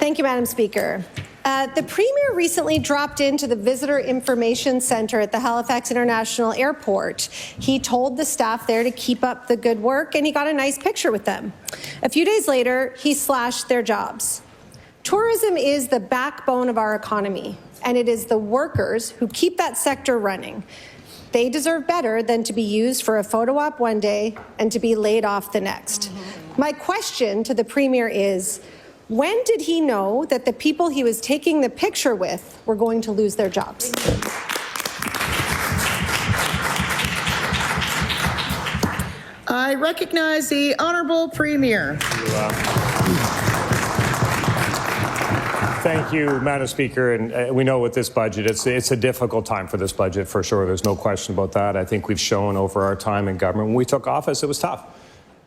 Thank you, Madam Speaker. The Premier recently dropped into the Visitor Information Centre at the Halifax International Airport. He told the staff there to keep up the good work, and he got a nice picture with them. A few days later, he slashed their jobs. Tourism is the backbone of our economy, and it is the workers who keep that sector running. They deserve better than to be used for a photo op one day and to be laid off the next. My question to the Premier is, when did he know that the people he was taking the picture with were going to lose their jobs? I recognize the Honourable Premier. Thank you, Madam Speaker. And we know with this budget, it's a difficult time for this budget, for sure. There's no question about that. I think we've shown over our time in government, when we took office, it was tough.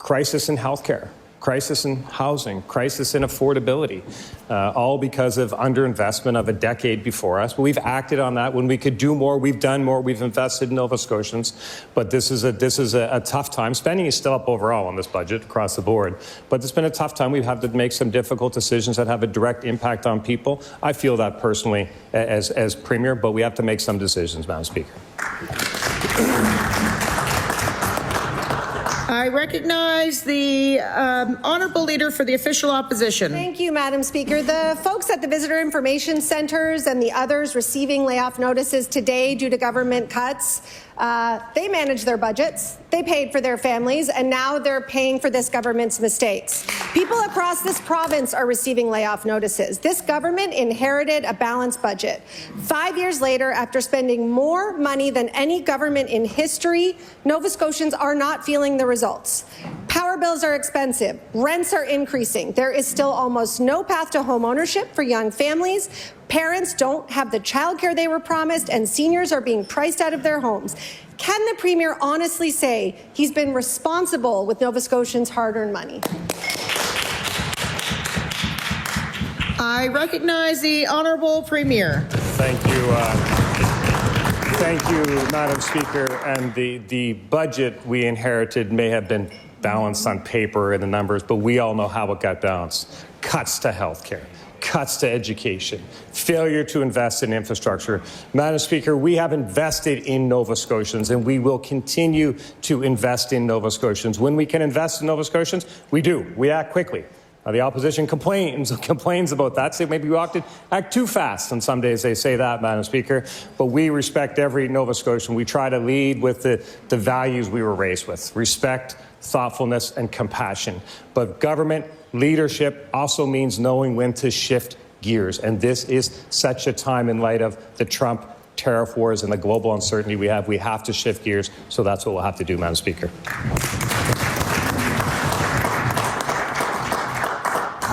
Crisis in healthcare, crisis in housing, crisis in affordability, all because of underinvestment of a decade before us. But we've acted on that. When we could do more, we've done more. We've invested in Nova Scotians. But this is a tough time. Spending is still up overall on this budget across the board. But it's been a tough time. We've had to make some difficult decisions that have a direct impact on people. I feel that personally as Premier, but we have to make some decisions, Madam Speaker. I recognize the Honourable Leader for the Official Opposition. Thank you, Madam Speaker. The folks at the Visitor Information Centres and the others receiving layoff notices today due to government cuts, they manage their budgets, they paid for their families, and now they're paying for this government's mistakes. People across this province are receiving layoff notices. This government inherited a balanced budget. 5 years later, after spending more money than any government in history, Nova Scotians are not feeling the results. Power bills are expensive, rents are increasing, there is still almost no path to home ownership for young families, parents don't have the childcare they were promised, and seniors are being priced out of their homes. Can the Premier honestly say he's been responsible with Nova Scotians' hard-earned money? I recognize the Honourable Premier. Thank you, Madam Speaker. And the budget we inherited may have been balanced on paper and the numbers, but we all know how it got balanced. Cuts to healthcare, cuts to education, failure to invest in infrastructure. Madam Speaker, we have invested in Nova Scotians, and we will continue to invest in Nova Scotians. When we can invest in Nova Scotians, we do. We act quickly. The opposition complains about that, say maybe we act too fast, and some days they say that, Madam Speaker. But we respect every Nova Scotian. We try to lead with the values we were raised with: respect, thoughtfulness, and compassion. But government leadership also means knowing when to shift gears, and this is such a time in light of the Trump tariff wars and the global uncertainty we have. We have to shift gears, so that's what we'll have to do, Madam Speaker.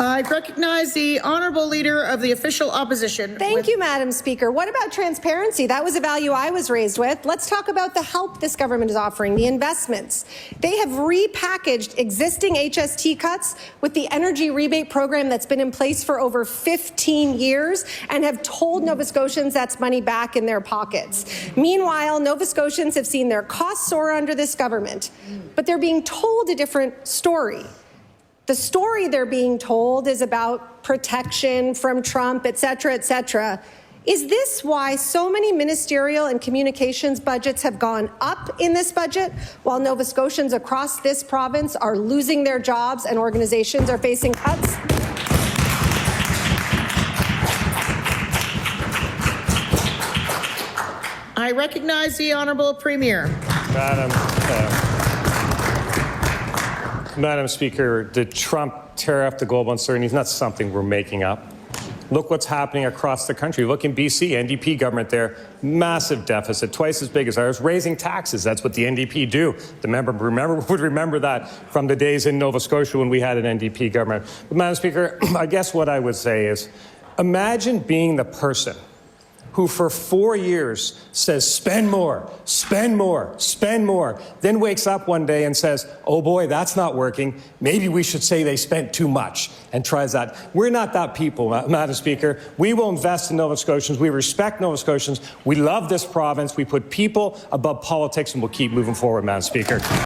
I recognize the Honourable Leader of the Official Opposition. Thank you, Madam Speaker. What about transparency? That was a value I was raised with. Let's talk about the help this government is offering, the investments. They have repackaged existing HST cuts with the energy rebate program that's been in place for over 15 years and have told Nova Scotians that's money back in their pockets. Meanwhile, Nova Scotians have seen their costs soar under this government, but they're being told a different story. The story they're being told is about protection from Trump, et cetera, et cetera. Is this why so many ministerial and communications budgets have gone up in this budget, while Nova Scotians across this province are losing their jobs and organizations are facing cuts? I recognize the Honourable Premier. Madam Speaker, the Trump tariff, the global uncertainty is not something we're making up. Look what's happening across the country. Look in BC, NDP government there, massive deficit, twice as big as ours, raising taxes. That's what the NDP do. The member would remember that from the days in Nova Scotia when we had an NDP government. But Madam Speaker, I guess what I would say is, imagine being the person who for 4 years says, spend more, spend more, spend more, then wakes up one day and says, oh boy, that's not working. Maybe we should say they spent too much, and tries that. We're not that people, Madam Speaker. We will invest in Nova Scotians. We respect Nova Scotians. We love this province. We put people above politics, and we'll keep moving forward, Madam Speaker.